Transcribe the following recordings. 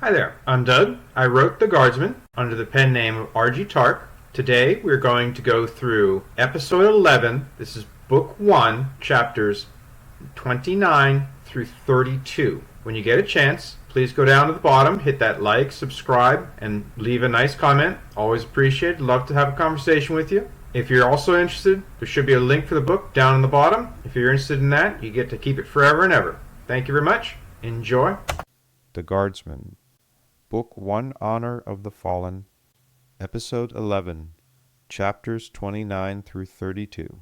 Hi there, I'm Doug. I wrote The Guardsman under the pen name of R.G. Taark. Today we're going to go through episode 11. This is book 1, chapters 29 through 32. When you get a chance, please go down to the bottom, hit that like, subscribe, and leave a nice comment. Always appreciate it. Love to have a conversation with you. If you're also interested, there should be a link for the book down in the bottom. If you're interested in that, you get to keep it forever and ever. Thank you very much. Enjoy. The Guardsman, Book 1, Honor of the Fallen, Episode 11, Chapters 29 through 32.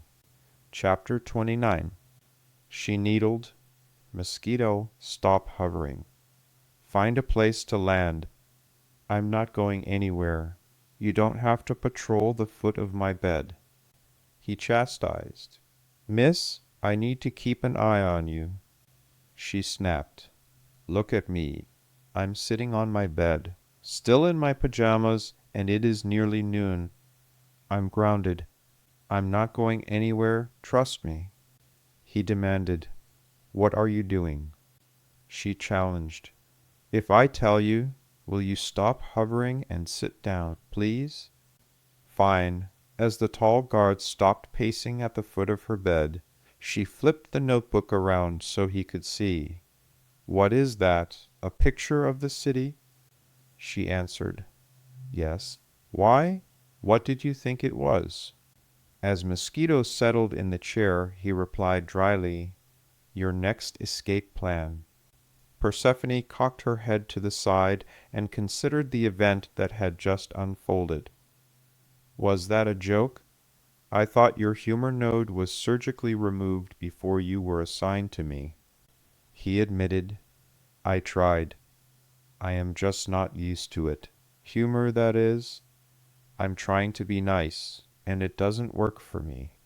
Chapter 29. She needled. Mosquito, stop hovering. Find a place to land. I'm not going anywhere. You don't have to patrol the foot of my bed. He chastised. Miss, I need to keep an eye on you. She snapped. Look at me. I'm sitting on my bed, still in my pajamas, and it is nearly noon. I'm grounded. I'm not going anywhere, trust me. He demanded, What are you doing? She challenged, If I tell you, will you stop hovering and sit down, please? Fine. As the tall guard stopped pacing at the foot of her bed, she flipped the notebook around so he could see. What is that? A picture of the city? She answered, Yes. Why? What did you think it was? As Mosquito settled in the chair, he replied dryly, Your next escape plan. Persephone cocked her head to the side and considered the event that had just unfolded. Was that a joke? I thought your humor node was surgically removed before you were assigned to me. He admitted, I tried. I am just not used to it. Humor, that is. I'm trying to be nice, and it doesn't work for me.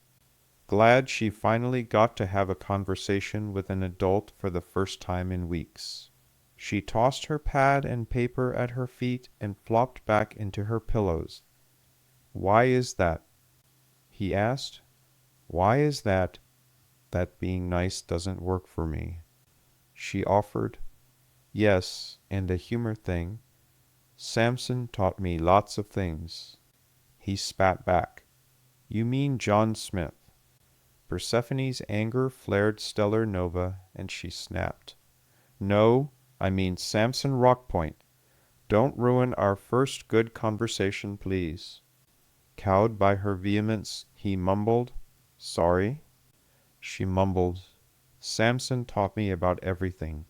Glad she finally got to have a conversation with an adult for the first time in weeks. She tossed her pad and paper at her feet and flopped back into her pillows. Why is that? He asked. Why is that being nice doesn't work for me? She offered. Yes, and the humor thing. Samson taught me lots of things. He spat back. You mean John Smith. Persephone's anger flared stellar nova, and she snapped. No, I mean Samson Rockpoint. Don't ruin our first good conversation, please. Cowed by her vehemence, he mumbled, Sorry. She mumbled, Samson taught me about everything.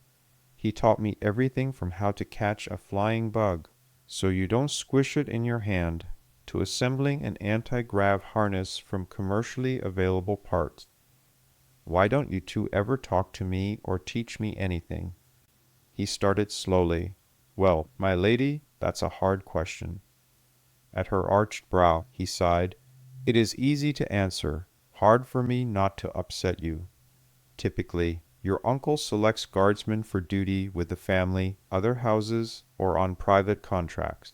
He taught me everything from how to catch a flying bug, so you don't squish it in your hand, to assembling an anti-grav harness from commercially available parts. Why don't you two ever talk to me or teach me anything? He started slowly. Well, my lady, that's a hard question. At her arched brow, he sighed. It is easy to answer, hard for me not to upset you. Typically, your uncle selects guardsmen for duty with the family, other houses, or on private contracts.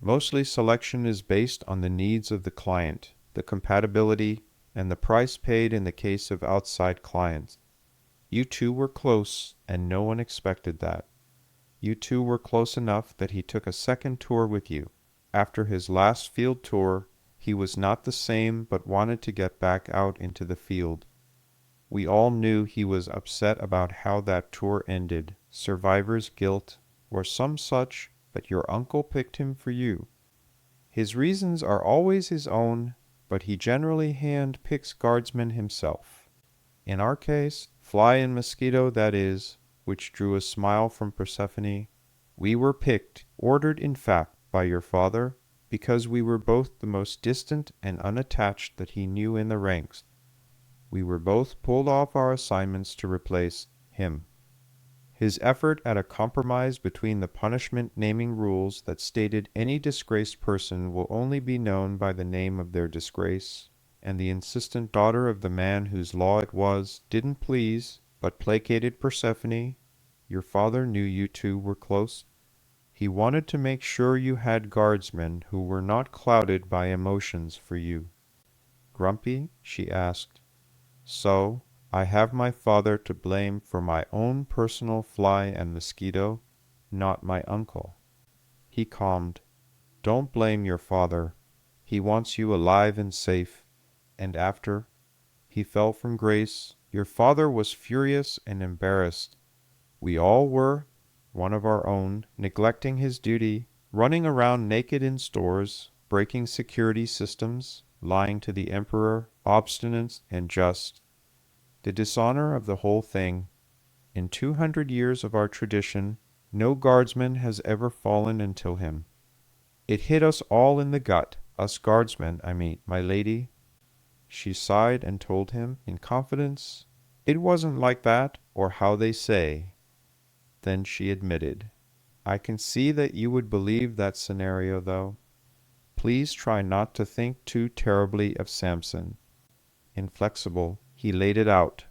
Mostly selection is based on the needs of the client, the compatibility, and the price paid in the case of outside clients. You two were close, and no one expected that. You two were close enough that he took a second tour with you. After his last field tour, he was not the same but wanted to get back out into the field. We all knew he was upset about how that tour ended, survivor's guilt, or some such, but your uncle picked him for you. His reasons are always his own, but he generally hand-picks guardsmen himself. In our case, Fly and Mosquito, that is, which drew a smile from Persephone, we were picked, ordered in fact, by your father, because we were both the most distant and unattached that he knew in the ranks. We were both pulled off our assignments to replace him. His effort at a compromise between the punishment-naming rules that stated any disgraced person will only be known by the name of their disgrace, and the insistent daughter of the man whose law it was, didn't please, but placated Persephone. Your father knew you two were close. He wanted to make sure you had guardsmen who were not clouded by emotions for you. Grumpy? She asked. So, I have my father to blame for my own personal Fly and Mosquito? not my uncle. He calmed. Don't blame your father. He wants you alive and safe. And after he fell from grace, your father was furious and embarrassed. We all were, one of our own, neglecting his duty, running around naked in stores, breaking security systems, lying to the emperor, obstinate and just. The dishonor of the whole thing. In 200 years of our tradition, no guardsman has ever fallen until him. It hit us all in the gut, us guardsmen, I mean, my lady. She sighed and told him, in confidence, it wasn't like that, or how they say. Then she admitted, I can see that you would believe that scenario, though. Please try not to think too terribly of Samson. Inflexible, he laid it out.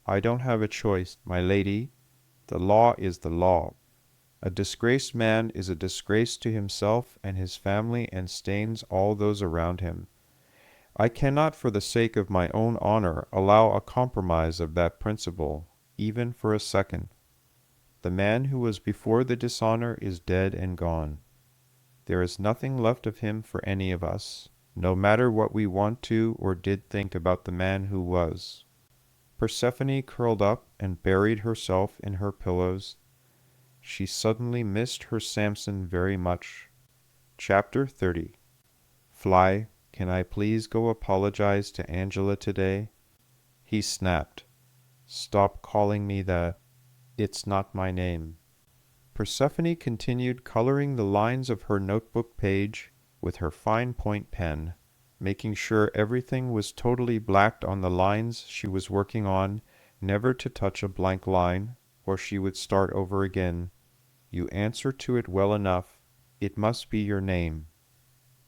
I don't have a choice, my lady. The law is the law. A disgraced man is a disgrace to himself and his family and stains all those around him. I cannot for the sake of my own honor allow a compromise of that principle, even for a second. The man who was before the dishonor is dead and gone. There is nothing left of him for any of us, no matter what we want to or did think about the man who was. Persephone curled up and buried herself in her pillows. She suddenly missed her Samson very much. Chapter 30. Fly, can I please go apologize to Angela today? He snapped. Stop calling me that. It's not my name. Persephone continued coloring the lines of her notebook page with her fine point pen, making sure everything was totally blacked on the lines she was working on, never to touch a blank line, or she would start over again. You answer to it well enough. It must be your name.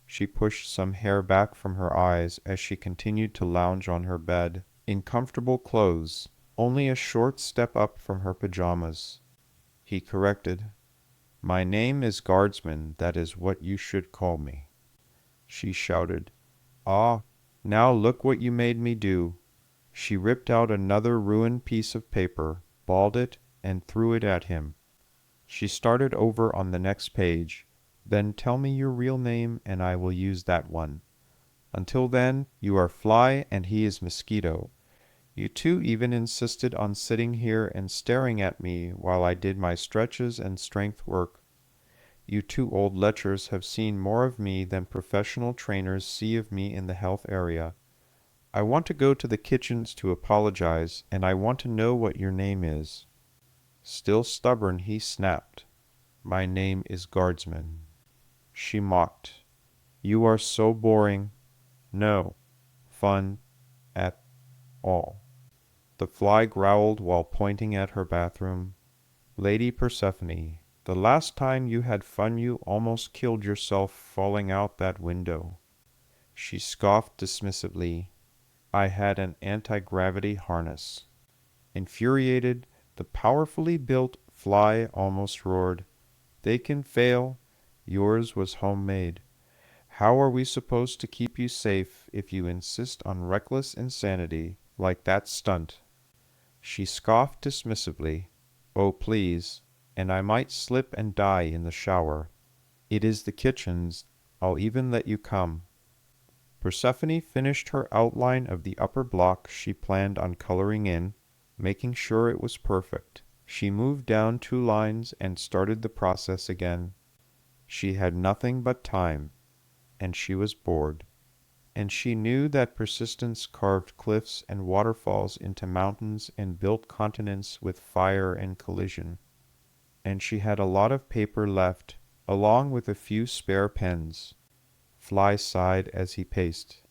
She pushed some hair back from her eyes as she continued to lounge on her bed, in comfortable clothes, only a short step up from her pajamas. He corrected. My name is Guardsman, that is what you should call me. She shouted, Ah, now look what you made me do. She ripped out another ruined piece of paper, balled it, and threw it at him. She started over on the next page. Then tell me your real name, and I will use that one. Until then, you are Fly, and he is Mosquito. You two even insisted on sitting here and staring at me while I did my stretches and strength work. You two old lechers have seen more of me than professional trainers see of me in the health area. I want to go to the kitchens to apologize, and I want to know what your name is. Still stubborn, he snapped. My name is Guardsman. She mocked. You are so boring. No fun at all. The fly growled while pointing at her bathroom. Lady Persephone, the last time you had fun you almost killed yourself falling out that window. She scoffed dismissively. I had an anti-gravity harness. Infuriated, the powerfully built fly almost roared. They can fail. Yours was homemade. How are we supposed to keep you safe if you insist on reckless insanity like that stunt? She scoffed dismissively. Oh, please, and I might slip and die in the shower. It is the kitchens. I'll even let you come. Persephone finished her outline of the upper block she planned on coloring in, making sure it was perfect. She moved down 2 lines and started the process again. She had nothing but time, and she was bored. And she knew that persistence carved cliffs and waterfalls into mountains and built continents with fire and collision. And she had a lot of paper left, along with a few spare pens. Fly sighed as he paced.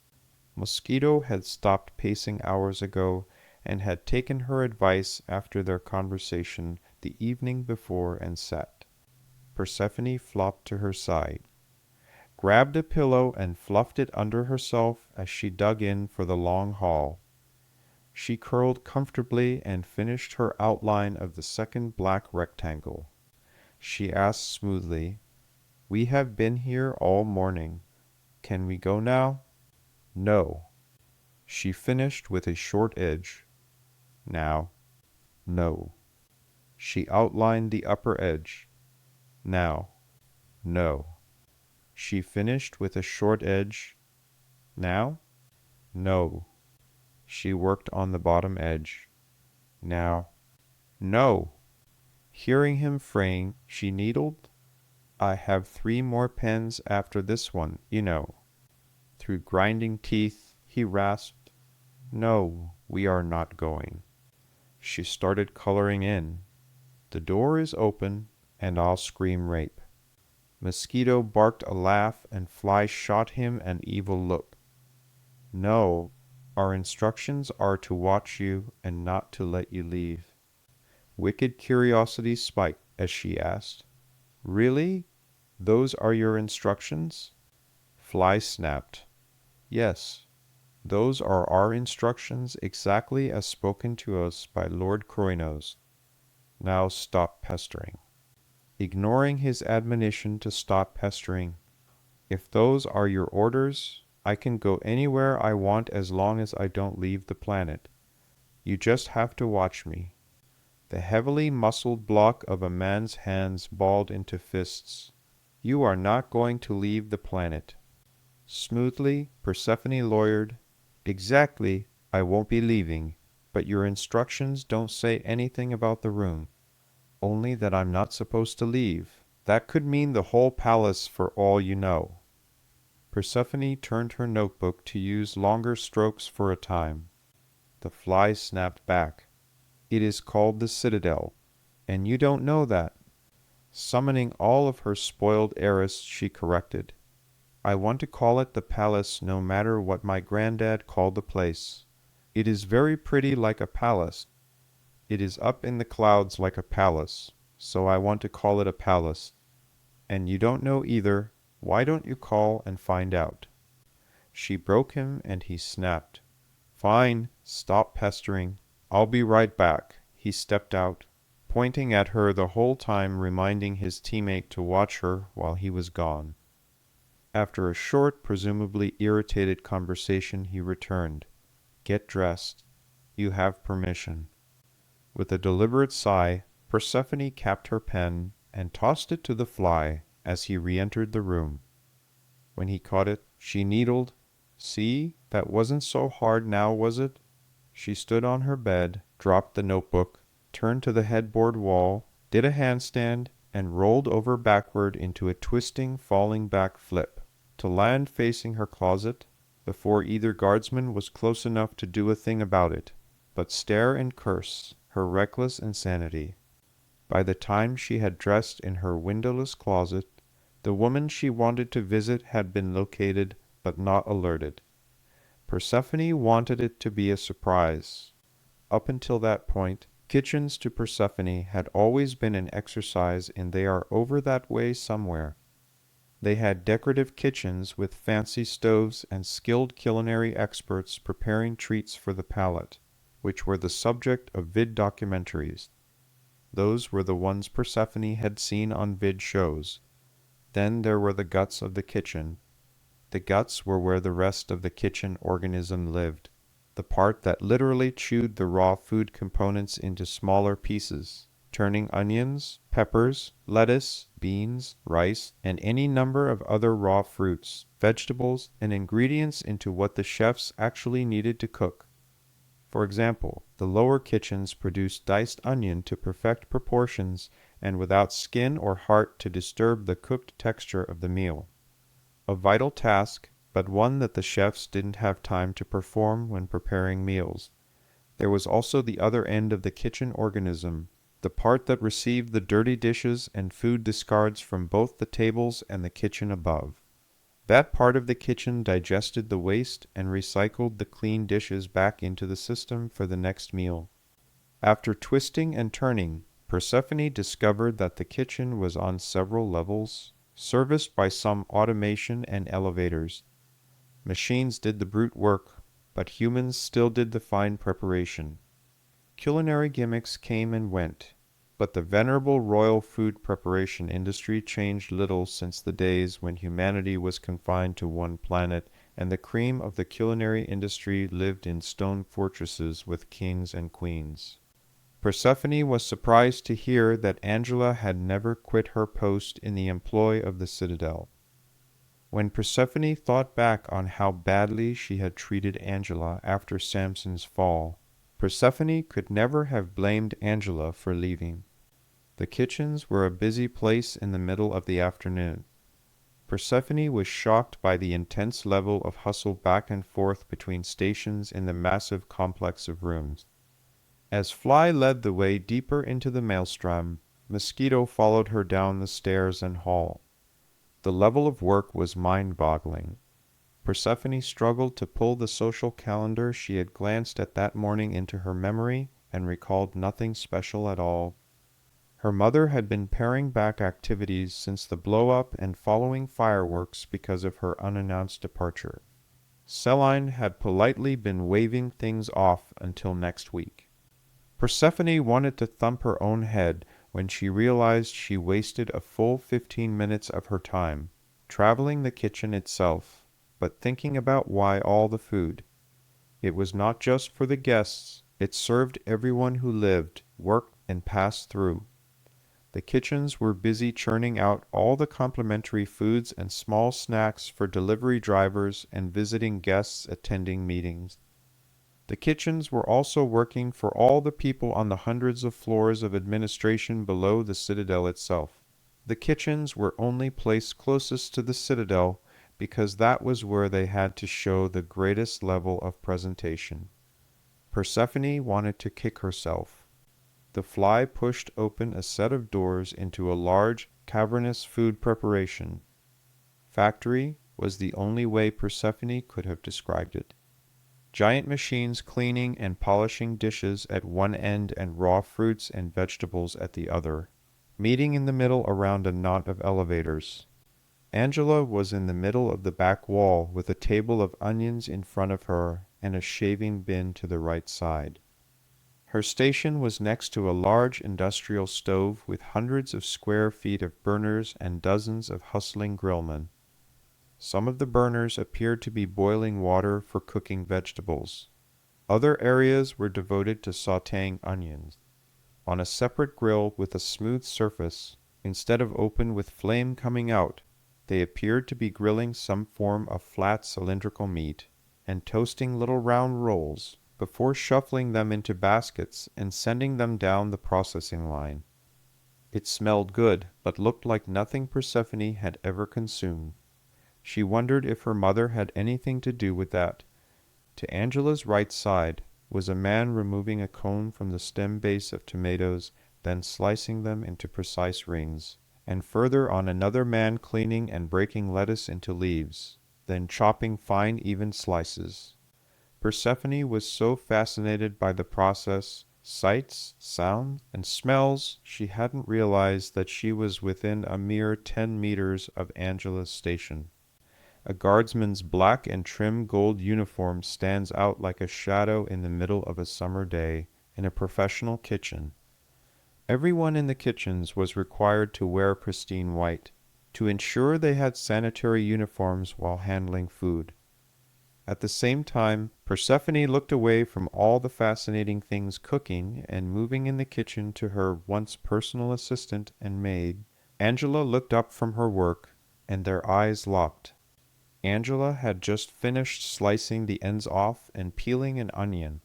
Mosquito had stopped pacing hours ago and had taken her advice after their conversation the evening before and sat. Persephone flopped to her side, grabbed a pillow and fluffed it under herself as she dug in for the long haul. She curled comfortably and finished her outline of the second black rectangle. She asked smoothly, We have been here all morning. Can we go now? No. She finished with a short edge. Now. No. She outlined the upper edge. Now. No. She finished with a short edge. Now? No. She worked on the bottom edge. Now. No. Hearing him fraying, she needled. I have 3 more pens after this one, you know. Through grinding teeth, he rasped, No, we are not going. She started coloring in. The door is open, and I'll scream rape. Mosquito barked a laugh, and Fly shot him an evil look. No, our instructions are to watch you and not to let you leave. Wicked curiosity spiked as she asked, Really? Those are your instructions? Fly snapped, Yes, those are our instructions exactly as spoken to us by Lord Croynos. Now stop pestering. Ignoring his admonition to stop pestering, If those are your orders, I can go anywhere I want as long as I don't leave the planet. You just have to watch me. The heavily muscled block of a man's hands balled into fists. You are not going to leave the planet. Smoothly, Persephone lawyered, Exactly, I won't be leaving, but your instructions don't say anything about the room. Only that I'm not supposed to leave. That could mean the whole palace for all you know. Persephone turned her notebook to use longer strokes for a time. The Fly snapped back. It is called the Citadel, and you don't know that. Summoning all of her spoiled heiress, she corrected. I want to call it the palace no matter what my granddad called the place. It is very pretty like a palace. It is up in the clouds like a palace, so I want to call it a palace. And you don't know either. Why don't you call and find out? She broke him, and he snapped. Fine, stop pestering. I'll be right back. He stepped out, pointing at her the whole time, reminding his teammate to watch her while he was gone. After a short, presumably irritated conversation, he returned. Get dressed. You have permission. With a deliberate sigh, Persephone capped her pen and tossed it to the Fly as he re-entered the room. When he caught it, she needled. See, that wasn't so hard now, was it? She stood on her bed, dropped the notebook, turned to the headboard wall, did a handstand, and rolled over backward into a twisting, falling back flip, to land facing her closet, before either guardsman was close enough to do a thing about it, but stare and curse her reckless insanity. By the time she had dressed in her windowless closet, the woman she wanted to visit had been located, but not alerted. Persephone wanted it to be a surprise. Up until that point, kitchens to Persephone had always been an exercise in they are over that way somewhere. They had decorative kitchens with fancy stoves and skilled culinary experts preparing treats for the palate, which were the subject of vid documentaries. Those were the ones Persephone had seen on vid shows. Then there were the guts of the kitchen. The guts were where the rest of the kitchen organism lived, the part that literally chewed the raw food components into smaller pieces, turning onions, peppers, lettuce, beans, rice, and any number of other raw fruits, vegetables, and ingredients into what the chefs actually needed to cook. For example, the lower kitchens produced diced onion to perfect proportions and without skin or heart to disturb the cooked texture of the meal. A vital task, but one that the chefs didn't have time to perform when preparing meals. There was also the other end of the kitchen organism, the part that received the dirty dishes and food discards from both the tables and the kitchen above. That part of the kitchen digested the waste and recycled the clean dishes back into the system for the next meal. After twisting and turning, Persephone discovered that the kitchen was on several levels, serviced by some automation and elevators. Machines did the brute work, but humans still did the fine preparation. Culinary gimmicks came and went, but the venerable royal food preparation industry changed little since the days when humanity was confined to one planet and the cream of the culinary industry lived in stone fortresses with kings and queens. Persephone was surprised to hear that Angela had never quit her post in the employ of the citadel. When Persephone thought back on how badly she had treated Angela after Samson's fall, Persephone could never have blamed Angela for leaving. The kitchens were a busy place in the middle of the afternoon. Persephone was shocked by the intense level of hustle back and forth between stations in the massive complex of rooms. As Fly led the way deeper into the maelstrom, Mosquito followed her down the stairs and hall. The level of work was mind-boggling. Persephone struggled to pull the social calendar she had glanced at that morning into her memory and recalled nothing special at all. Her mother had been paring back activities since the blow-up and following fireworks because of her unannounced departure. Celine had politely been waving things off until next week. Persephone wanted to thump her own head when she realized she wasted a full 15 minutes of her time, traveling the kitchen itself, but thinking about why all the food. It was not just for the guests, it served everyone who lived, worked, and passed through. The kitchens were busy churning out all the complimentary foods and small snacks for delivery drivers and visiting guests attending meetings. The kitchens were also working for all the people on the hundreds of floors of administration below the citadel itself. The kitchens were only placed closest to the citadel because that was where they had to show the greatest level of presentation. Persephone wanted to kick herself. The Fly pushed open a set of doors into a large, cavernous food preparation. Factory was the only way Persephone could have described it. Giant machines cleaning and polishing dishes at one end and raw fruits and vegetables at the other, meeting in the middle around a knot of elevators. Angela was in the middle of the back wall with a table of onions in front of her and a shaving bin to the right side. Her station was next to a large industrial stove with hundreds of square feet of burners and dozens of hustling grillmen. Some of the burners appeared to be boiling water for cooking vegetables. Other areas were devoted to sautéing onions. On a separate grill with a smooth surface, instead of open with flame coming out, they appeared to be grilling some form of flat cylindrical meat and toasting little round rolls before shuffling them into baskets and sending them down the processing line. It smelled good, but looked like nothing Persephone had ever consumed. She wondered if her mother had anything to do with that. To Angela's right side was a man removing a cone from the stem base of tomatoes, then slicing them into precise rings, and further on another man cleaning and breaking lettuce into leaves, then chopping fine even slices. Persephone was so fascinated by the process, sights, sounds, and smells, she hadn't realized that she was within a mere 10 meters of Angela's station. A guardsman's black and trim gold uniform stands out like a shadow in the middle of a summer day in a professional kitchen. Everyone in the kitchens was required to wear pristine white, to ensure they had sanitary uniforms while handling food. At the same time, Persephone looked away from all the fascinating things cooking and moving in the kitchen to her once personal assistant and maid. Angela looked up from her work, and their eyes locked. Angela had just finished slicing the ends off and peeling an onion.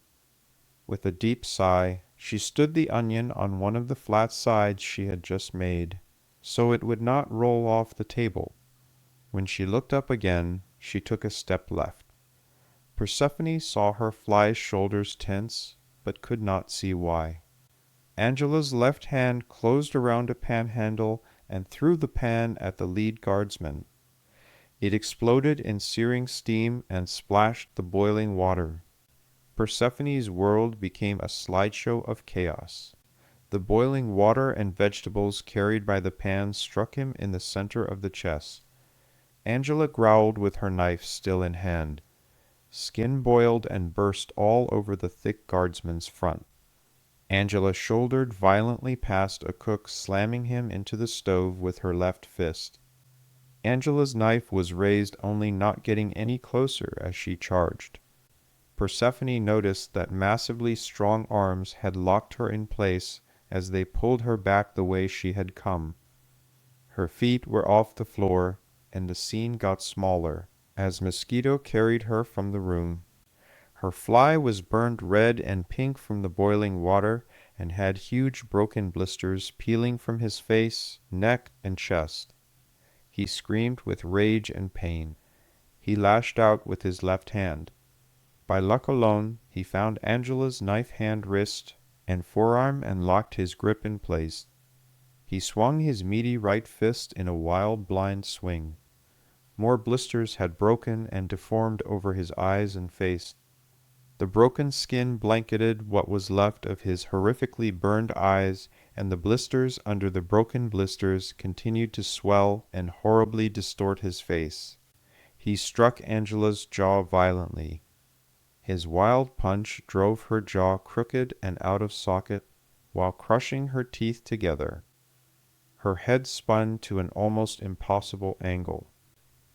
With a deep sigh, she stood the onion on one of the flat sides she had just made, so it would not roll off the table. When she looked up again, she took a step left. Persephone saw her Fly's shoulders tense, but could not see why. Angela's left hand closed around a pan handle and threw the pan at the lead guardsman. It exploded in searing steam and splashed the boiling water. Persephone's world became a slideshow of chaos. The boiling water and vegetables carried by the pan struck him in the center of the chest. Angela growled with her knife still in hand. Skin boiled and burst all over the thick guardsman's front. Angela shouldered violently past a cook, slamming him into the stove with her left fist. Angela's knife was raised, only not getting any closer as she charged. Persephone noticed that massively strong arms had locked her in place as they pulled her back the way she had come. Her feet were off the floor, and the scene got smaller as Mosquito carried her from the room. Her fly was burned red and pink from the boiling water and had huge broken blisters peeling from his face, neck, and chest. He screamed with rage and pain. He lashed out with his left hand. By luck alone, he found Angela's knife-hand wrist and forearm and locked his grip in place. He swung his meaty right fist in a wild, blind swing. More blisters had broken and deformed over his eyes and face. The broken skin blanketed what was left of his horrifically burned eyes, and the blisters under the broken blisters continued to swell and horribly distort his face. He struck Angela's jaw violently. His wild punch drove her jaw crooked and out of socket, while crushing her teeth together. Her head spun to an almost impossible angle.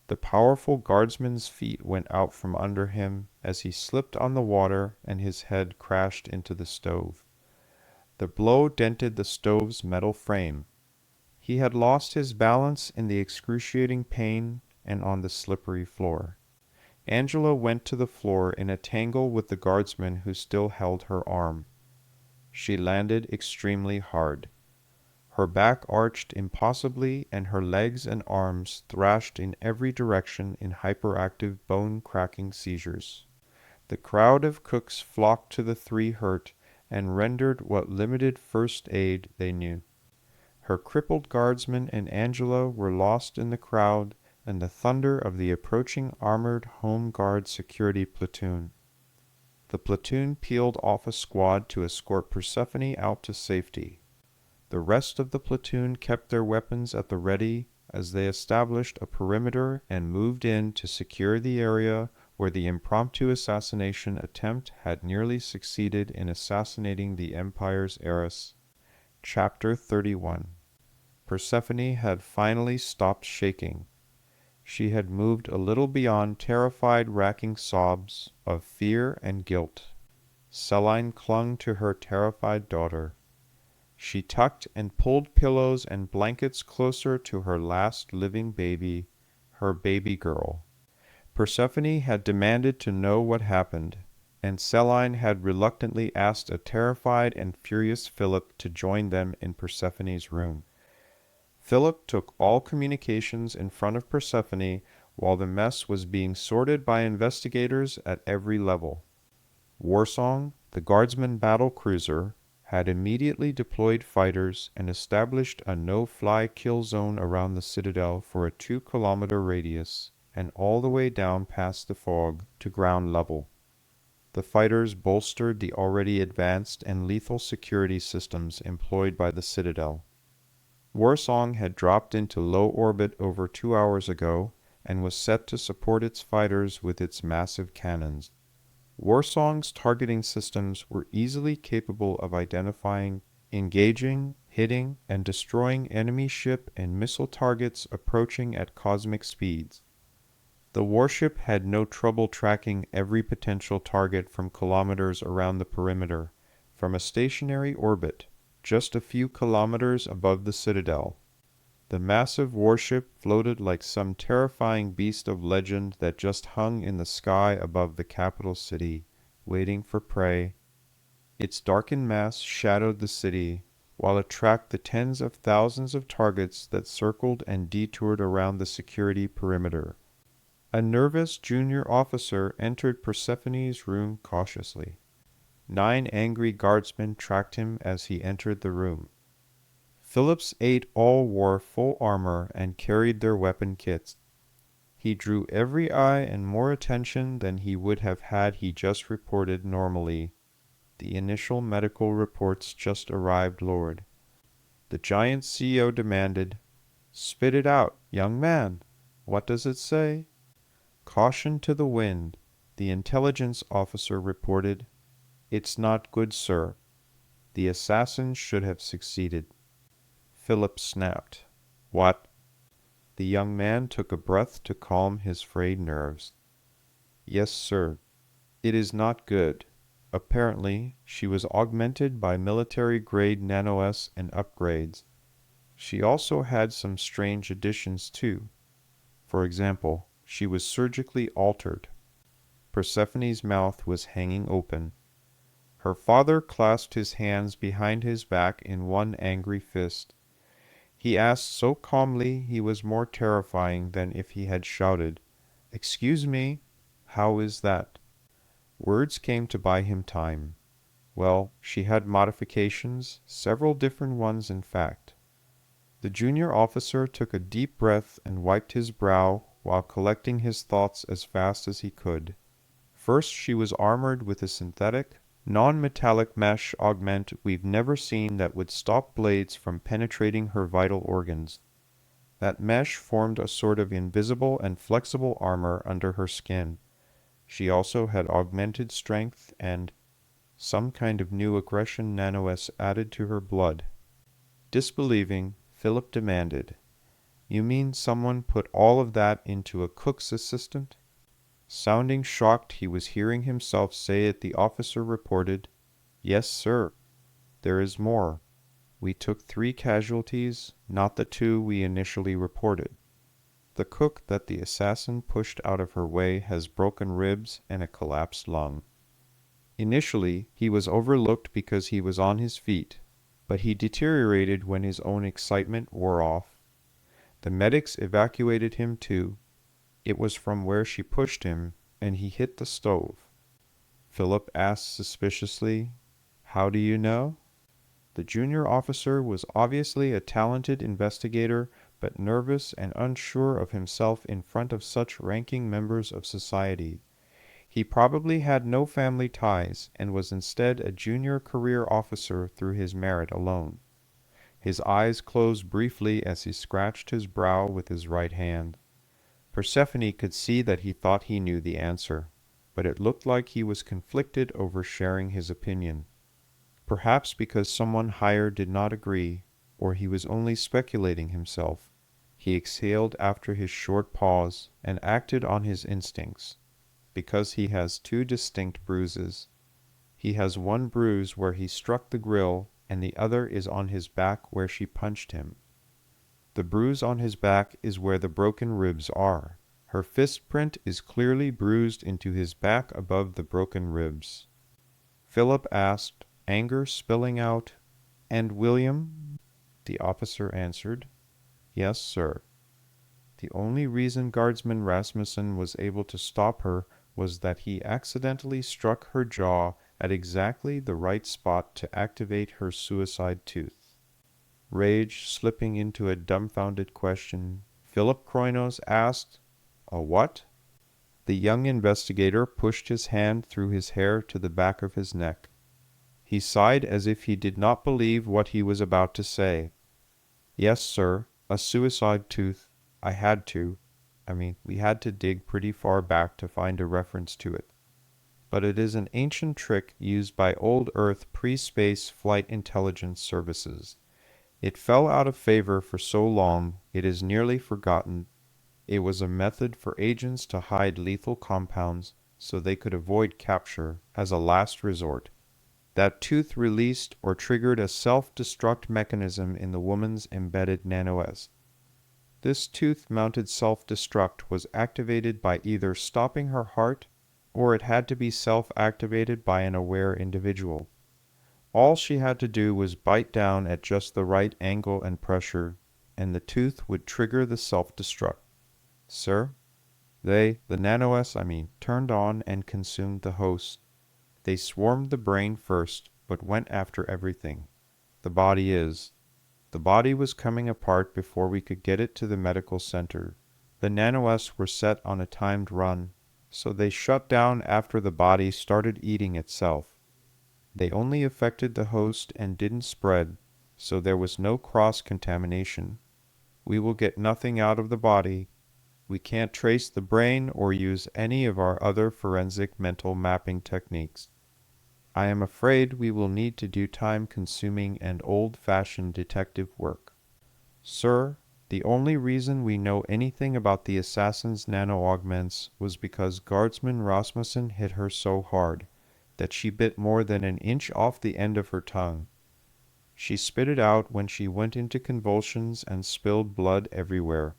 The powerful guardsman's feet went out from under him as he slipped on the water and his head crashed into the stove. The blow dented the stove's metal frame. He had lost his balance in the excruciating pain and on the slippery floor. Angela went to the floor in a tangle with the guardsman who still held her arm. She landed extremely hard. Her back arched impossibly, and her legs and arms thrashed in every direction in hyperactive bone-cracking seizures. The crowd of cooks flocked to the three hurt and rendered what limited first aid they knew. Her crippled guardsman and Angela were lost in the crowd and the thunder of the approaching armored Home Guard security platoon. The platoon peeled off a squad to escort Persephone out to safety. The rest of the platoon kept their weapons at the ready as they established a perimeter and moved in to secure the area where the impromptu assassination attempt had nearly succeeded in assassinating the Empire's heiress. Chapter 31. Persephone had finally stopped shaking. She had moved a little beyond terrified, racking sobs of fear and guilt. Selene clung to her terrified daughter. She tucked and pulled pillows and blankets closer to her last living baby, her baby girl. Persephone had demanded to know what happened, and Selene had reluctantly asked a terrified and furious Philip to join them in Persephone's room. Philip took all communications in front of Persephone while the mess was being sorted by investigators at every level. Warsong, the Guardsman battle cruiser, had immediately deployed fighters and established a no-fly kill zone around the citadel for a 2-kilometer radius and all the way down past the fog to ground level. The fighters bolstered the already advanced and lethal security systems employed by the citadel. Warsong had dropped into low orbit over 2 hours ago and was set to support its fighters with its massive cannons. Warsong's targeting systems were easily capable of identifying, engaging, hitting, and destroying enemy ship and missile targets approaching at cosmic speeds. The warship had no trouble tracking every potential target from kilometers around the perimeter, from a stationary orbit, just a few kilometers above the citadel. The massive warship floated like some terrifying beast of legend that just hung in the sky above the capital city, waiting for prey. Its darkened mass shadowed the city, while it tracked the tens of thousands of targets that circled and detoured around the security perimeter. A nervous junior officer entered Persephone's room cautiously. 9 angry guardsmen tracked him as he entered the room. Philip's 8 all wore full armor and carried their weapon kits. He drew every eye and more attention than he would have had he just reported normally. The initial medical reports just arrived, Lord. The giant CEO demanded, "Spit it out, young man. What does it say?" "Caution to the wind," the intelligence officer reported. "It's not good, sir. The assassins should have succeeded." Philip snapped. "What?" The young man took a breath to calm his frayed nerves. "Yes, sir. It is not good. Apparently, she was augmented by military-grade nano-S and upgrades. She also had some strange additions too. For example, she was surgically altered. Persephone's mouth was hanging open. Her father clasped his hands behind his back in one angry fist. He asked so calmly he was more terrifying than if he had shouted, "Excuse me, how is that?" Words came to buy him time. Well, she had modifications, several different ones in fact. The junior officer took a deep breath and wiped his brow while collecting his thoughts as fast as he could. First, she was armored with a synthetic, non-metallic mesh augment we've never seen that would stop blades from penetrating her vital organs. That mesh formed a sort of invisible and flexible armor under her skin. She also had augmented strength and some kind of new aggression nano-S added to her blood. Disbelieving, Philip demanded, "You mean someone put all of that into a cook's assistant?" Sounding shocked he was hearing himself say it, the officer reported, "Yes, sir. There is more. We took 3 casualties, not the 2 we initially reported. The cook that the assassin pushed out of her way has broken ribs and a collapsed lung. Initially, he was overlooked because he was on his feet, but he deteriorated when his own excitement wore off. The medics evacuated him too. It was from where she pushed him, and he hit the stove." Philip asked suspiciously, "How do you know?" The junior officer was obviously a talented investigator, but nervous and unsure of himself in front of such ranking members of society. He probably had no family ties, and was instead a junior career officer through his merit alone. His eyes closed briefly as he scratched his brow with his right hand. Persephone could see that he thought he knew the answer, but it looked like he was conflicted over sharing his opinion. Perhaps because someone higher did not agree, or he was only speculating himself. He exhaled after his short pause, and acted on his instincts. Because he has 2 distinct bruises. He has one bruise where he struck the grill, and the other is on his back where she punched him. The bruise on his back is where the broken ribs are. Her fist print is clearly bruised into his back above the broken ribs. Philip asked, anger spilling out, "And William?" The officer answered, "Yes, sir." The only reason Guardsman Rasmussen was able to stop her was that he accidentally struck her jaw at exactly the right spot to activate her suicide tooth. Rage slipping into a dumbfounded question, Philip Kroinos asked, "A what?" The young investigator pushed his hand through his hair to the back of his neck. He sighed as if he did not believe what he was about to say. "Yes, sir, a suicide tooth. I had to. We had to dig pretty far back to find a reference to it. But it is an ancient trick used by old Earth pre-space flight intelligence services. It fell out of favor for so long, it is nearly forgotten. It was a method for agents to hide lethal compounds so they could avoid capture as a last resort. That tooth released or triggered a self-destruct mechanism in the woman's embedded nano-S. This tooth-mounted self-destruct was activated by either stopping her heart, or it had to be self-activated by an aware individual. All she had to do was bite down at just the right angle and pressure, and the tooth would trigger the self-destruct. Sir, the nano-S, turned on and consumed the host. They swarmed the brain first, but went after everything. The body was coming apart before we could get it to the medical center. The nano-S were set on a timed run, so they shut down after the body started eating itself. They only affected the host and didn't spread, so there was no cross-contamination. We will get nothing out of the body. We can't trace the brain or use any of our other forensic mental mapping techniques. I am afraid we will need to do time-consuming and old-fashioned detective work. Sir, The only reason we know anything about the assassin's nano-augments was because Guardsman Rasmussen hit her so hard that she bit more than an inch off the end of her tongue. She spit it out when she went into convulsions and spilled blood everywhere.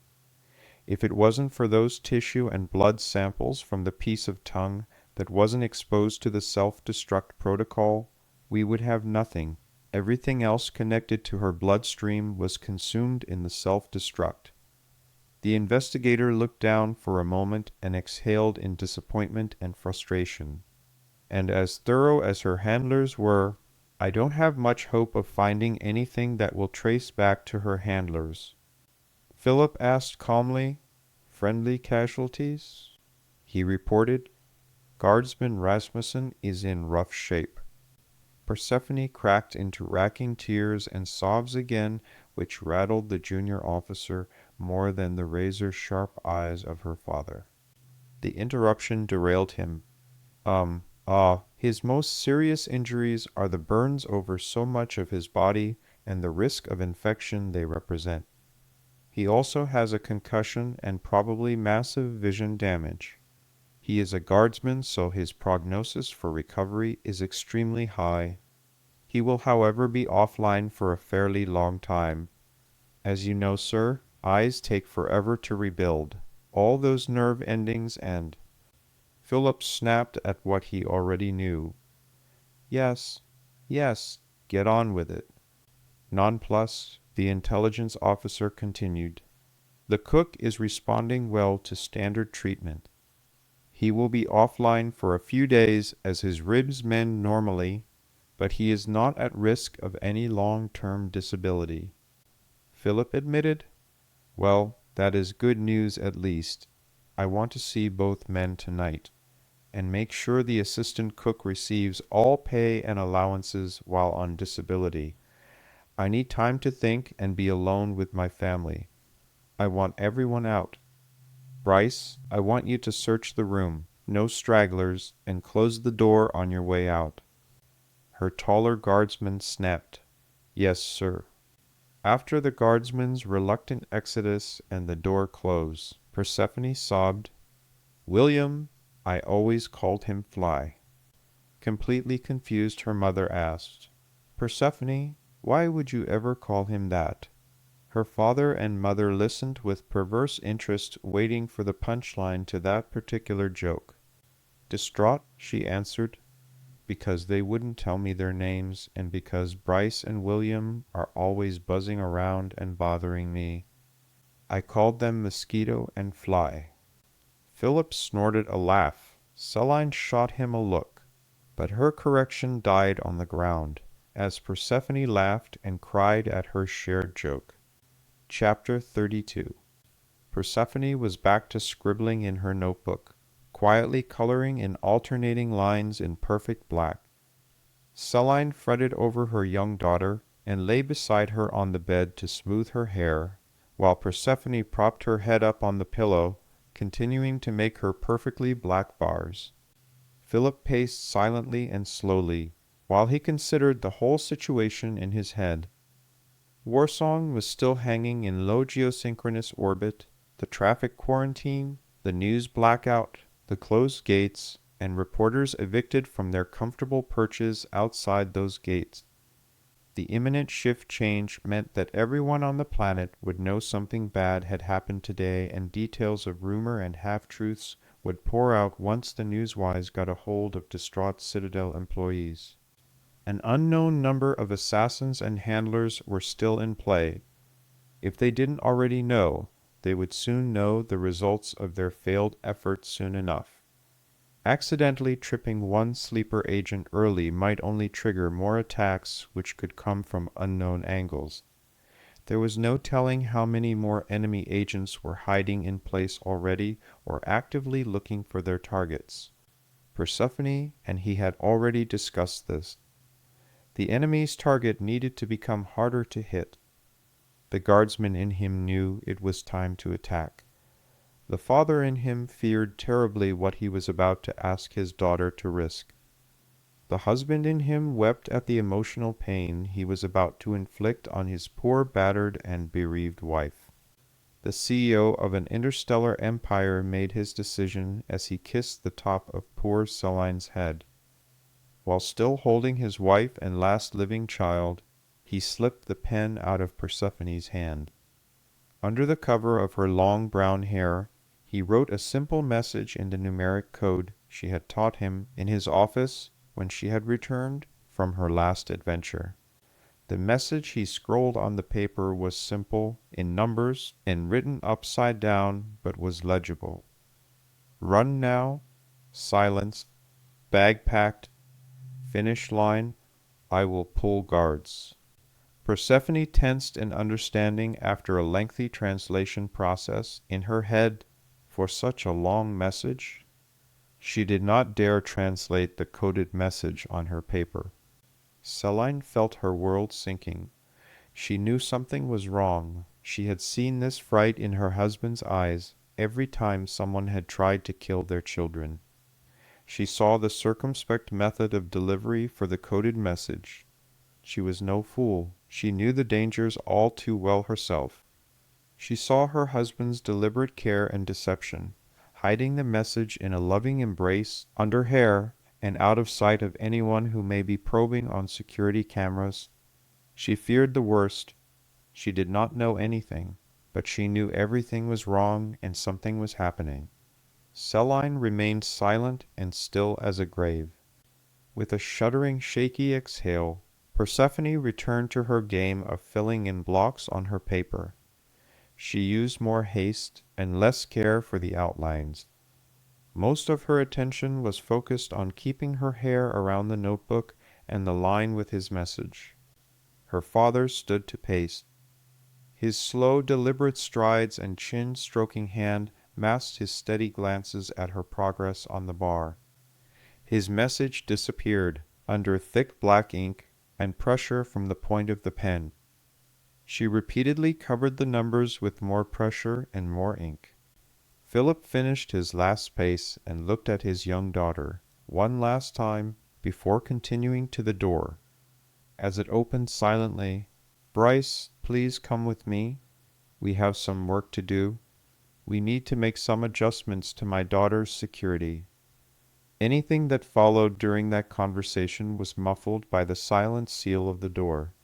If it wasn't for those tissue and blood samples from the piece of tongue that wasn't exposed to the self-destruct protocol, we would have nothing. Everything else connected to her bloodstream was consumed in the self-destruct. The investigator looked down for a moment and exhaled in disappointment and frustration. And as thorough as her handlers were, I don't have much hope of finding anything that will trace back to her handlers. Philip asked calmly, "Friendly casualties?" He reported, "Guardsman Rasmussen is in rough shape." Persephone cracked into racking tears and sobs again, which rattled the junior officer more than the razor-sharp eyes of her father. The interruption derailed him. His most serious injuries are the burns over so much of his body and the risk of infection they represent. He also has a concussion and probably massive vision damage. He is a guardsman, so his prognosis for recovery is extremely high. He will, however, be offline for a fairly long time. As you know, sir, eyes take forever to rebuild. All those nerve endings and... Philip snapped at what he already knew. Yes, get on with it. Nonplussed, the intelligence officer continued. The cook is responding well to standard treatment. He will be offline for a few days as his ribs mend normally, but he is not at risk of any long-term disability. Philip admitted, "Well, that is good news at least. I want to see both men tonight, and make sure the assistant cook receives all pay and allowances while on disability. I need time to think and be alone with my family. I want everyone out. Bryce, I want you to search the room, no stragglers, and close the door on your way out." Her taller guardsman snapped, "Yes, sir." After the guardsman's reluctant exodus and the door closed, Persephone sobbed, "William, I always called him Fly." Completely confused, her mother asked, "Persephone, why would you ever call him that?" Her father and mother listened with perverse interest, waiting for the punchline to that particular joke. Distraught, she answered, "Because they wouldn't tell me their names, and because Bryce and William are always buzzing around and bothering me. I called them Mosquito and Fly." Philip snorted a laugh. Celine shot him a look, but her correction died on the ground, as Persephone laughed and cried at her shared joke. Chapter 32. Persephone was back to scribbling in her notebook, quietly coloring in alternating lines in perfect black. Celine fretted over her young daughter and lay beside her on the bed to smooth her hair, while Persephone propped her head up on the pillow, continuing to make her perfectly black bars. Philip paced silently and slowly, while he considered the whole situation in his head. Warsong was still hanging in low geosynchronous orbit, the traffic quarantine, the news blackout, the closed gates, and reporters evicted from their comfortable perches outside those gates. The imminent shift change meant that everyone on the planet would know something bad had happened today, and details of rumor and half-truths would pour out once the newswise got a hold of distraught Citadel employees. An unknown number of assassins and handlers were still in play. If they didn't already know, they would soon know the results of their failed efforts soon enough. Accidentally tripping one sleeper agent early might only trigger more attacks which could come from unknown angles. There was no telling how many more enemy agents were hiding in place already or actively looking for their targets. Persephone and he had already discussed this. The enemy's target needed to become harder to hit. The guardsman in him knew it was time to attack. The father in him feared terribly what he was about to ask his daughter to risk. The husband in him wept at the emotional pain he was about to inflict on his poor battered and bereaved wife. The CEO of an interstellar empire made his decision as he kissed the top of poor Seline's head. While still holding his wife and last living child, he slipped the pen out of Persephone's hand. Under the cover of her long brown hair, he wrote a simple message in the numeric code she had taught him in his office when she had returned from her last adventure. The message he scrolled on the paper was simple, in numbers, and written upside down, but was legible. Run now, silence, bag packed, finish line, I will pull guards. Persephone tensed in understanding after a lengthy translation process in her head for such a long message. She did not dare translate the coded message on her paper. Seline felt her world sinking. She knew something was wrong. She had seen this fright in her husband's eyes every time someone had tried to kill their children. She saw the circumspect method of delivery for the coded message. She was no fool. She knew the dangers all too well herself. She saw her husband's deliberate care and deception, hiding the message in a loving embrace under hair and out of sight of anyone who may be probing on security cameras. She feared the worst. She did not know anything, but she knew everything was wrong and something was happening. Seline remained silent and still as a grave. With a shuddering, shaky exhale, Persephone returned to her game of filling in blocks on her paper. She used more haste and less care for the outlines. Most of her attention was focused on keeping her hair around the notebook and the line with his message. Her father stood to pace. His slow, deliberate strides and chin-stroking hand masked his steady glances at her progress on the bar. His message disappeared under thick black ink and pressure from the point of the pen. She repeatedly covered the numbers with more pressure and more ink. Philip finished his last space and looked at his young daughter one last time before continuing to the door. As it opened silently, "Bryce, please come with me. We have some work to do. We need to make some adjustments to my daughter's security." Anything that followed during that conversation was muffled by the silent seal of the door.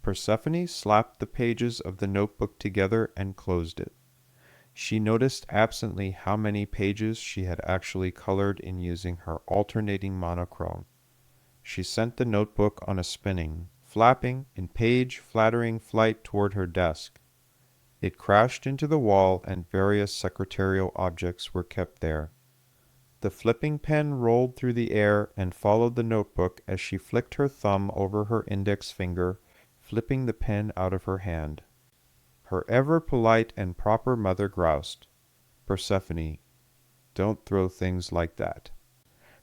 Persephone slapped the pages of the notebook together and closed it. She noticed absently how many pages she had actually colored in using her alternating monochrome. She sent the notebook on a spinning, flapping, and page-flattering flight toward her desk. It crashed into the wall and various secretarial objects were kept there. The flipping pen rolled through the air and followed the notebook as she flicked her thumb over her index finger, flipping the pen out of her hand. Her ever-polite and proper mother groused, "Persephone, don't throw things like that."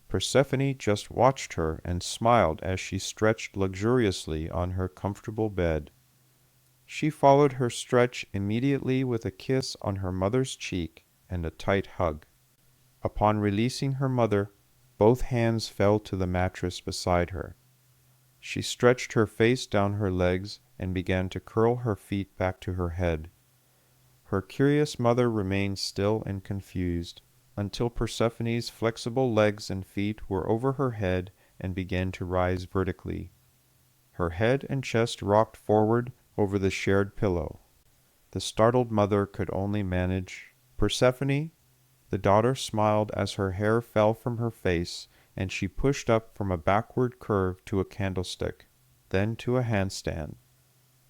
Persephone just watched her and smiled as she stretched luxuriously on her comfortable bed. She followed her stretch immediately with a kiss on her mother's cheek and a tight hug. Upon releasing her mother, both hands fell to the mattress beside her. She stretched her face down her legs and began to curl her feet back to her head. Her curious mother remained still and confused until Persephone's flexible legs and feet were over her head and began to rise vertically. Her head and chest rocked forward over the shared pillow. The startled mother could only manage, "Persephone?" The daughter smiled as her hair fell from her face, and she pushed up from a backward curve to a candlestick, then to a handstand.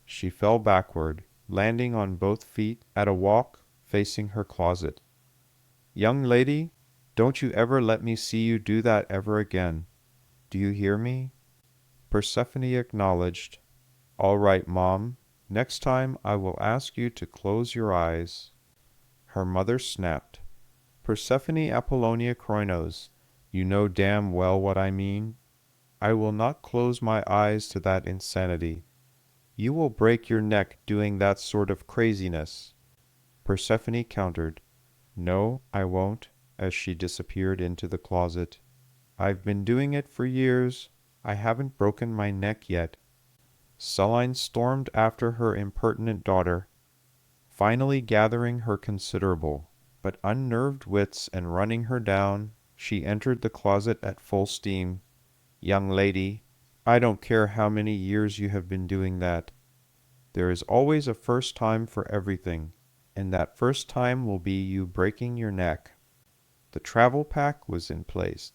She fell backward, landing on both feet at a walk facing her closet. "Young lady, don't you ever let me see you do that ever again. Do you hear me?" Persephone acknowledged. "All right, Mom. Next time I will ask you to close your eyes." Her mother snapped, "Persephone Apollonia Kroinos, you know damn well what I mean. I will not close my eyes to that insanity. You will break your neck doing that sort of craziness." Persephone countered, "No, I won't," as she disappeared into the closet. "I've been doing it for years. I haven't broken my neck yet." Seline stormed after her impertinent daughter. finally gathering her considerable but unnerved wits and running her down, she entered the closet at full steam. "Young lady, I don't care how many years you have been doing that. There is always a first time for everything, and that first time will be you breaking your neck." The travel pack was in place.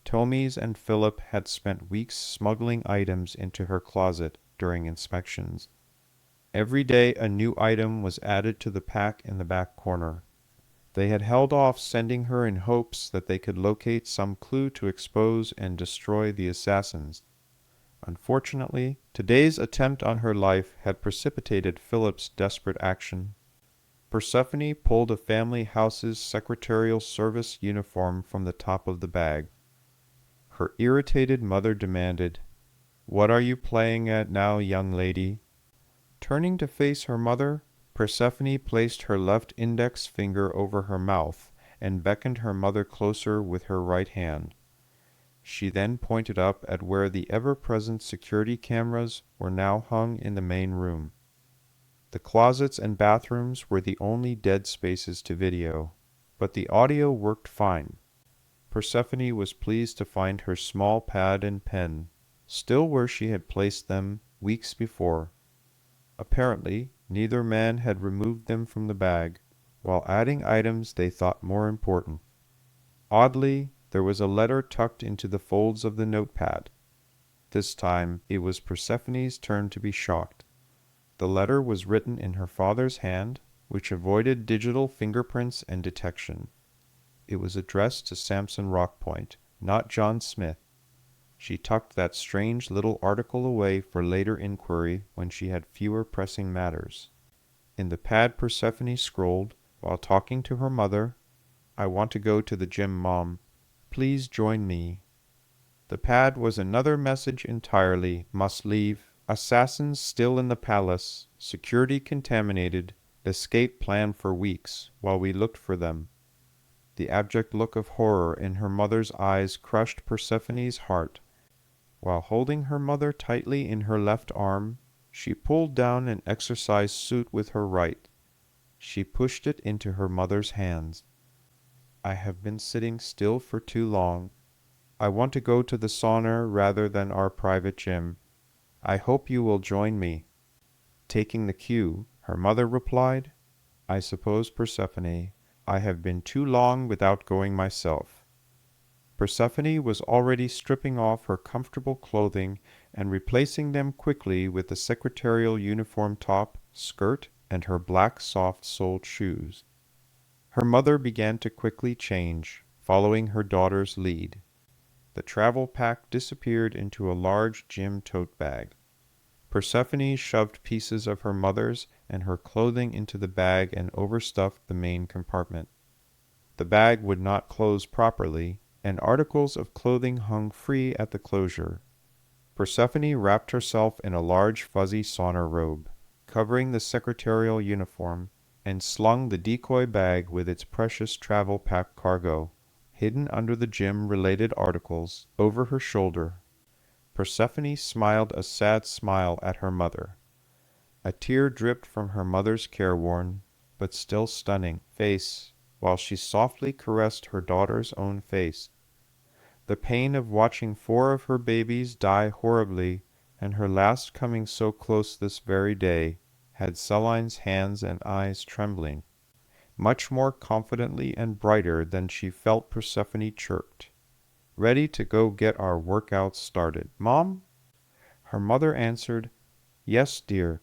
Tomies and Philip had spent weeks smuggling items into her closet during inspections. Every day a new item was added to the pack in the back corner. They had held off sending her in hopes that they could locate some clue to expose and destroy the assassins. Unfortunately, today's attempt on her life had precipitated Philip's desperate action. Persephone pulled a family house's secretarial service uniform from the top of the bag. Her irritated mother demanded, "What are you playing at now, young lady?" Turning to face her mother, Persephone placed her left index finger over her mouth and beckoned her mother closer with her right hand. She then pointed up at where the ever-present security cameras were now hung in the main room. The closets and bathrooms were the only dead spaces to video, but the audio worked fine. Persephone was pleased to find her small pad and pen, still where she had placed them weeks before. Apparently, neither man had removed them from the bag, while adding items they thought more important. Oddly, there was a letter tucked into the folds of the notepad. This time, it was Persephone's turn to be shocked. The letter was written in her father's hand, which avoided digital fingerprints and detection. It was addressed to Samson Rockpoint, not John Smith. She tucked that strange little article away for later inquiry when she had fewer pressing matters. In the pad Persephone scrolled, while talking to her mother, "I want to go to the gym, Mom. Please join me." The pad was another message entirely. "Must leave. Assassins still in the palace. Security contaminated. Escape planned for weeks, while we looked for them." The abject look of horror in her mother's eyes crushed Persephone's heart. While holding her mother tightly in her left arm, she pulled down an exercise suit with her right. She pushed it into her mother's hands. "I have been sitting still for too long. I want to go to the sauna rather than our private gym. I hope you will join me." Taking the cue, her mother replied, "I suppose, Persephone, I have been too long without going myself." Persephone was already stripping off her comfortable clothing and replacing them quickly with the secretarial uniform top, skirt, and her black soft-soled shoes. Her mother began to quickly change, following her daughter's lead. The travel pack disappeared into a large gym tote bag. Persephone shoved pieces of her mother's and her clothing into the bag and overstuffed the main compartment. The bag would not close properly, and articles of clothing hung free at the closure. Persephone wrapped herself in a large fuzzy sauna robe, covering the secretarial uniform, and slung the decoy bag with its precious travel pack cargo, hidden under the gym-related articles, over her shoulder. Persephone smiled a sad smile at her mother. A tear dripped from her mother's careworn, but still stunning, face, while she softly caressed her daughter's own face. The pain of watching 4 of her babies die horribly, and her last coming so close this very day, had Seline's hands and eyes trembling. Much more confidently and brighter than she felt, Persephone chirped, "Ready to go get our workouts started, Mom?" Her mother answered, "Yes, dear.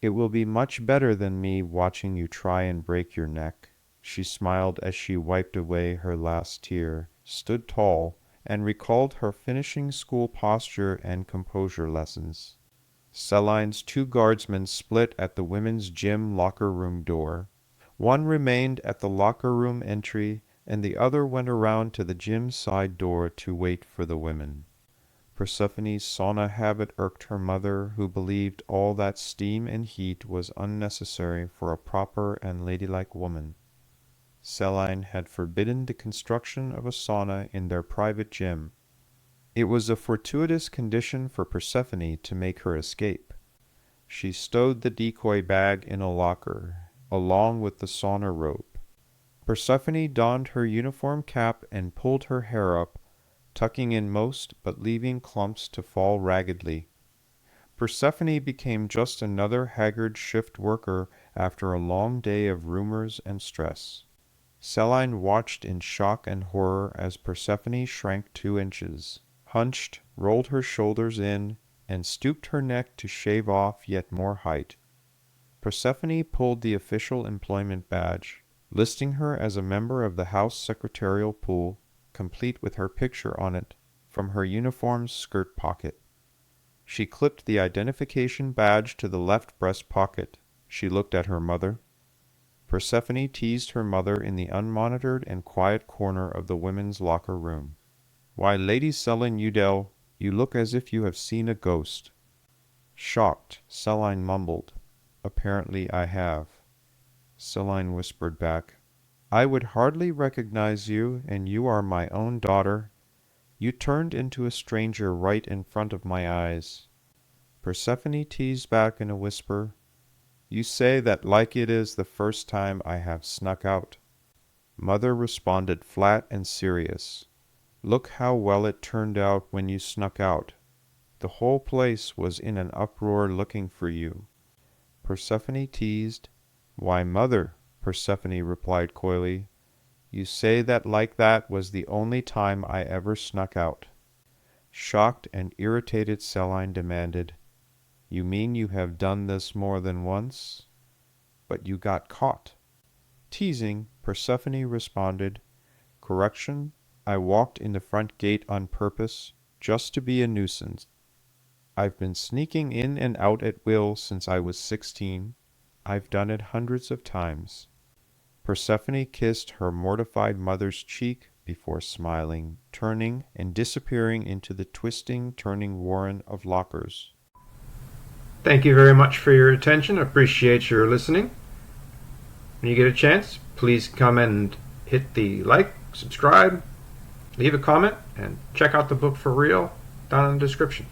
It will be much better than me watching you try and break your neck." She smiled as she wiped away her last tear, stood tall, and recalled her finishing school posture and composure lessons. Seline's 2 guardsmen split at the women's gym locker room door. One remained at the locker room entry, and the other went around to the gym side door to wait for the women. Persephone's sauna habit irked her mother, who believed all that steam and heat was unnecessary for a proper and ladylike woman. Seline had forbidden the construction of a sauna in their private gym. It was a fortuitous condition for Persephone to make her escape. She stowed the decoy bag in a locker, along with the sauna rope. Persephone donned her uniform cap and pulled her hair up, tucking in most but leaving clumps to fall raggedly. Persephone became just another haggard shift worker after a long day of rumors and stress. Selene watched in shock and horror as Persephone shrank 2 inches, hunched, rolled her shoulders in, and stooped her neck to shave off yet more height. Persephone pulled the official employment badge, listing her as a member of the House Secretarial Pool, complete with her picture on it, from her uniform's skirt pocket. She clipped the identification badge to the left breast pocket. She looked at her mother. Persephone teased her mother in the unmonitored and quiet corner of the women's locker room. "Why, Lady Selene Udell, you look as if you have seen a ghost." Shocked, Selene mumbled, "Apparently I have." Selene whispered back, "I would hardly recognize you, and you are my own daughter. You turned into a stranger right in front of my eyes." Persephone teased back in a whisper, "You say that like it is the first time I have snuck out." Mother responded flat and serious, "Look how well it turned out when you snuck out. The whole place was in an uproar looking for you." Persephone teased, "Why, Mother," Persephone replied coyly, "you say that like that was the only time I ever snuck out." Shocked and irritated Selene demanded, "You mean you have done this more than once? But you got caught." Teasing, Persephone responded, "Correction, I walked in the front gate on purpose, just to be a nuisance. I've been sneaking in and out at will since I was 16. I've done it hundreds of times." Persephone kissed her mortified mother's cheek before smiling, turning, and disappearing into the twisting, turning warren of lockers. Thank you very much for your attention. Appreciate your listening. When you get a chance, please come and hit the like, subscribe, leave a comment, and check out the book for real down in the description.